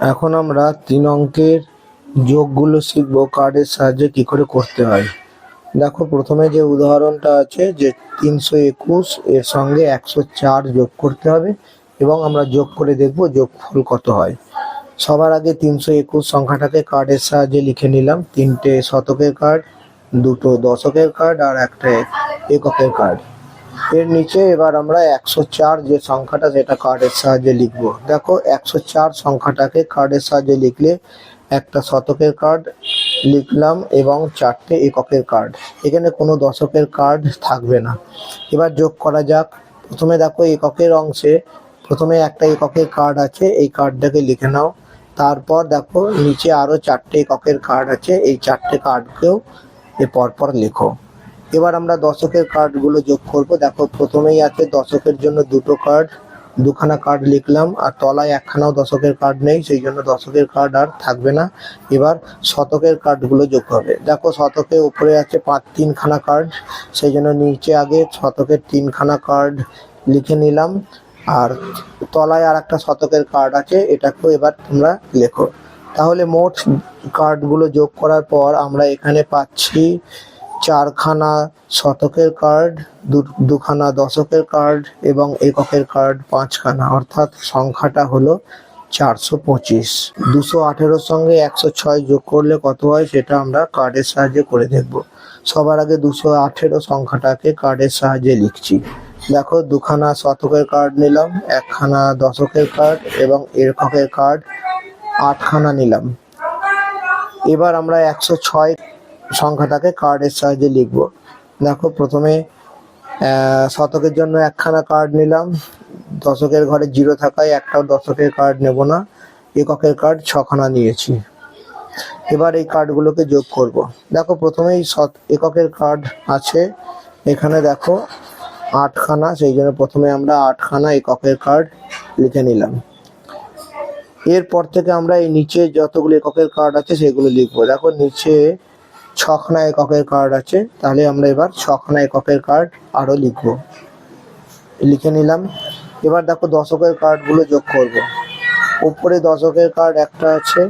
এখন আমরা 3 অঙ্কের যোগগুলো শিখব কার্ডের সাহায্যে কি করে করতে হয়। দেখো প্রথমে যে উদাহরণটা আছে যে 321 এর সঙ্গে 104 যোগ করতে হবে এবং আমরা যোগ করে দেখব যোগফল কত হয়। সবার আগে 321 সংখ্যাটাকে কার্ডের সাহায্যে লিখে নিলাম। 3টে শতকের কার্ড, 2টো দশকের কার্ড আর একটা এককের কার্ড। এর নিচে এবার আমরা 104 যে সংখ্যাটা সেটা কার্ডের সাহায্যে লিখব। দেখো 104 সংখ্যাটাকে কার্ডের সাহায্যে লিখলে একটা শতকের কার্ড লিখলাম এবং 4টে এককের কার্ড। এখানে কোনো দশকের কার্ড থাকবে না। এবার যোগ করা যাক। প্রথমে দেখো এককের অংশে প্রথমে একটা এককের কার্ড আছে, এই কার্ডটাকে লিখে নাও। তারপর দেখো নিচে আরো 4টে এককের কার্ড আছে, এই 4টে কার্ডকেও পরপর লেখো। এবার আমরা দশকের কার্ডগুলো যোগ করব। দেখো প্রথমেই আছে দশকের জন্য 2টো কার্ড, 2খানা কার্ড লিখলাম আর তলায় একখানাও দশকের কার্ড নেই, সেই জন্য দশকের কার্ড আর থাকবে না। এবার শতকের কার্ডগুলো যোগ হবে। দেখো শতকে উপরে আছে 3খানা কার্ড, সেই জন্য নিচে আগে শতকের 3খানা কার্ড লিখে নিলাম আর তলায় আর একটা শতকের কার্ড আছে, এটাকেও এবার তোমরা লেখো। তাহলে মোট কার্ডগুলো যোগ করার পর আমরা এখানে পাচ্ছি 4খানা শতকের কার্ড, 2খানা দশকের কার্ড এবং এককের কার্ড 5খানা, অর্থাৎ সংখ্যাটা হলো 425। 218 সঙ্গে 106 যোগ করলে কত হয় সেটা আমরা কার্ডের সাহায্যে করে দেখব। সবার আগে 218 সংখ্যাটাকে কার্ডের সাহায্যে লিখছি। দেখো 2খানা শতকের কার্ড নিলাম, 1খানা দশকের কার্ড এবং এককের কার্ড 8খানা নিলাম। এবার আমরা 106 সংখ্যাটাকে কার্ডের সাহায্যে লিখব। দেখো প্রথমে শতকের জন্য 1খানা কার্ড নিলাম, দশকের ঘরে 0 থাকায় একটাও দশকের কার্ড নেব না, এককের কার্ড 6খানা নিয়েছি। এবার এই কার্ডগুলোকে যোগ করব। দেখো প্রথমেই এককের কার্ড আছে, এখানে দেখো 8খানা, সেই জন্য প্রথমে আমরা 8খানা এককের কার্ড লিখে নিলাম। এরপর থেকে আমরা এই নিচে যতগুলো এককের কার্ড আছে সেগুলো লিখবো। দেখো নিচে 6খানা এককের কার্ড আছে, তাহলে আমরা এবার 6খানা এককের কার্ড আরো লিখে নিলাম। এবার দেখো দশকের কার্ডগুলো যোগ করব। উপরে দশকের কার্ড একটা আছে,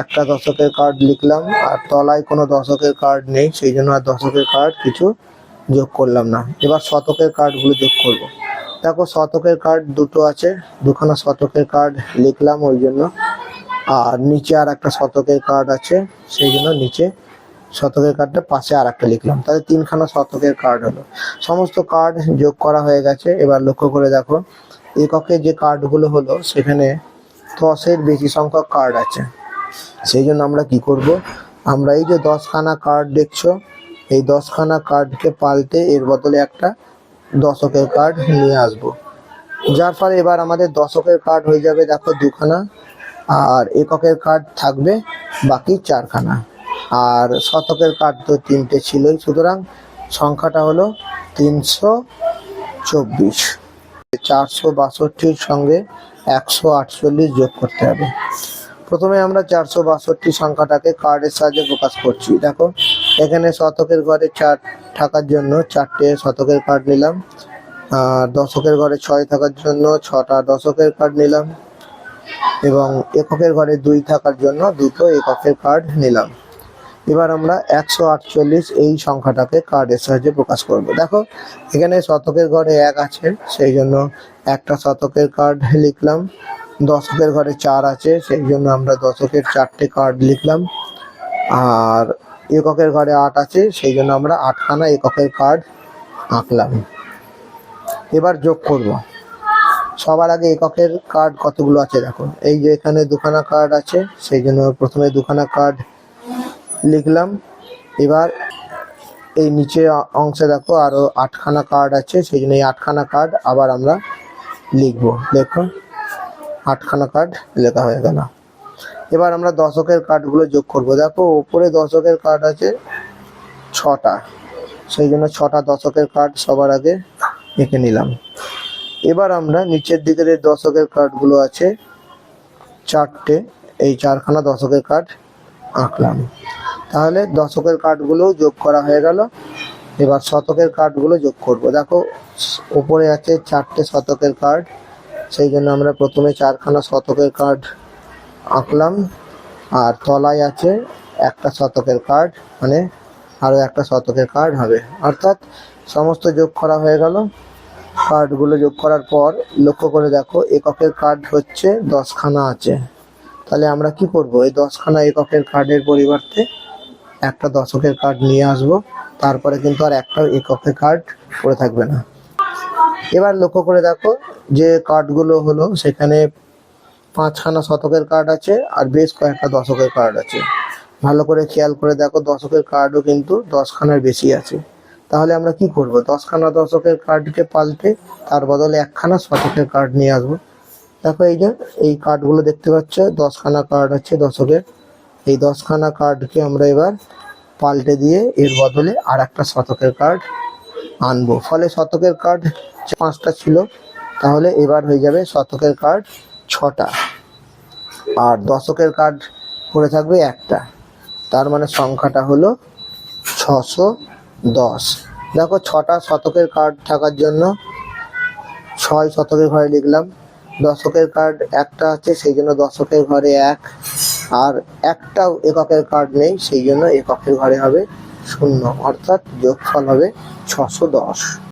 একটা দশকের কার্ড লিখলাম আর তলায় কোনো দশকের কার্ড নেই, সেই জন্য আর দশকের কার্ড কিছু যোগ করলাম না। এবার শতকের কার্ডগুলো যোগ করব। দেখো শতকের কার্ড 2টো আছে, 2খানা শতকের কার্ড লিখলাম ওই জন্য, আর নিচে আর একটা শতকের কার্ড আছে, সেই জন্য নিচে শতকের কার্ডটা পাশে আর একটা লিখলাম, তাহলে 3খানা শতকের কার্ড হলো। সমস্ত কার্ড যোগ করা হয়ে গেছে। এবার লক্ষ্য করে দেখো এককের যে কার্ডগুলো হলো সেখানে 10-এর বেশি সংখ্যক কার্ড আছে, সেই জন্য আমরা কি করব, আমরা এই যে 10খানা কার্ড দেখছো, এই 10খানা কার্ডকে পাল্টে এর বদলে একটা দশকের কার্ড নিয়ে আসবো, যার ফলে এবার আমাদের দশকের কার্ড হয়ে যাবে দেখো 2খানা আর এককের কার্ড থাকবে বাকি 4খানা, আর শতকের কার্ড তো 3টে ছিলই, সুতরাং সংখ্যাটা হলো 324। 462 সঙ্গে 148 যোগ করতে হবে। প্রথমে আমরা 462 সংখ্যাটাকে কার্ডের সাহায্যে প্রকাশ করছি। দেখো এখানে শতকের ঘরে 4 থাকার জন্য 4টে শতকের কার্ড নিলাম, আর দশকের ঘরে 6 থাকার জন্য 6টা দশকের কার্ড নিলাম এবং এককের ঘরে 2 থাকার জন্য 2টো এককের কার্ড নিলাম। এবার আমরা 148 এই সংখ্যাটাকে কার্ডের সাহায্যে প্রকাশ করব। দেখো এখানে শতকের ঘরে 1 আছে, সেই জন্য একটা শতকের কার্ড লিখলাম, দশকের ঘরে 4 আছে, সেই জন্য আমরা দশকের 4টে কার্ড লিখলাম, আর এককের ঘরে 8 আছে, সেই জন্য আমরা 8খানা এককের কার্ড আঁকলাম। এবার যোগ করব। সবার আগে এককের কার্ড কতগুলো আছে দেখো, এই যে এখানে 2খানা কার্ড আছে, সেই জন্য প্রথমে 2খানা কার্ড লিখলাম। এবার এই নিচে অংশে দেখো আরো 8খানা কার্ড আছে, সেই জন্য এই 8খানা কার্ড আবার আমরা লিখবো। দেখো 8খানা কার্ড লেখা হয়ে গেল। এবার আমরা দশকের কার্ডগুলো যোগ করব। দেখো উপরে দশকের কার্ড আছে 6টা, সেই জন্য 6টা দশকের কার্ড সবার আগে এঁকে নিলাম। এবার আমরা নিচের দিকে যে দশকের কার্ডগুলো আছে 4টে, এই 4খানা দশকের কার্ড আঁকলাম। তাহলে দশকের কার্ডগুলো যোগ করা হয়ে গেল। এবার শতকের কার্ডগুলো যোগ করব। দেখো উপরে আছে 4টে শতকের কার্ড, সেই জন্য আমরা প্রথমে 4খানা শতকের কার্ড আঁকলাম, আর তলায় আছে একটা শতকের কার্ড, মানে আরও একটা শতকের কার্ড হবে। অর্থাৎ সমস্ত যোগ করা হয়ে গেল। কার্ডগুলো যোগ করার পর লক্ষ্য করে দেখো এককের কার্ড হচ্ছে 10খানা আছে। তাহলে আমরা কি করব, এই 10খানা এককের কার্ডের পরিবর্তে একটা দশকের কার্ড নিয়ে আসব, তারপরে কিন্তু আর একটা এককের কার্ড পড়ে থাকবে না। এবার লক্ষ্য করে দেখো যে কার্ডগুলো হলো, সেখানে 5খানা শতকের কার্ড আছে আর বেশ কয়েকটা দশকের কার্ড আছে। ভালো করে খেয়াল করে দেখো দশকের কার্ডও কিন্তু 10খানার বেশি আছে। তাহলে আমরা কি করব, 10খানা দশকের কার্ডকে পাল্টে তার বদলে 1খানা শতকের কার্ড নিয়ে আসবো। দেখো এই যে এই কার্ডগুলো দেখতে পাচ্ছ, 10খানা কার্ড আছে দশকের। এই 10খানা কার্ডকে আমরা এবার পাল্টে দিয়ে এর বদলে আর একটা শতকের কার্ড আনবো। ফলে শতকের কার্ড 5টা ছিল, তাহলে এবার হয়ে যাবে শতকের কার্ড 6টা, আর দশকের কার্ড পড়ে থাকবে একটা। তার মানে সংখ্যাটা হলো 610। দেখো 6টা শতকের কার্ড থাকার জন্য 6 শতকের ঘরে লিখলাম। দশকের কার্ড একটা আছে, সেই জন্য দশকের ঘরে 1, আর একটাও এককের কার্ড নেই, সেই জন্য এককের ঘরে হবে 0। অর্থাৎ যোগফল হবে 610।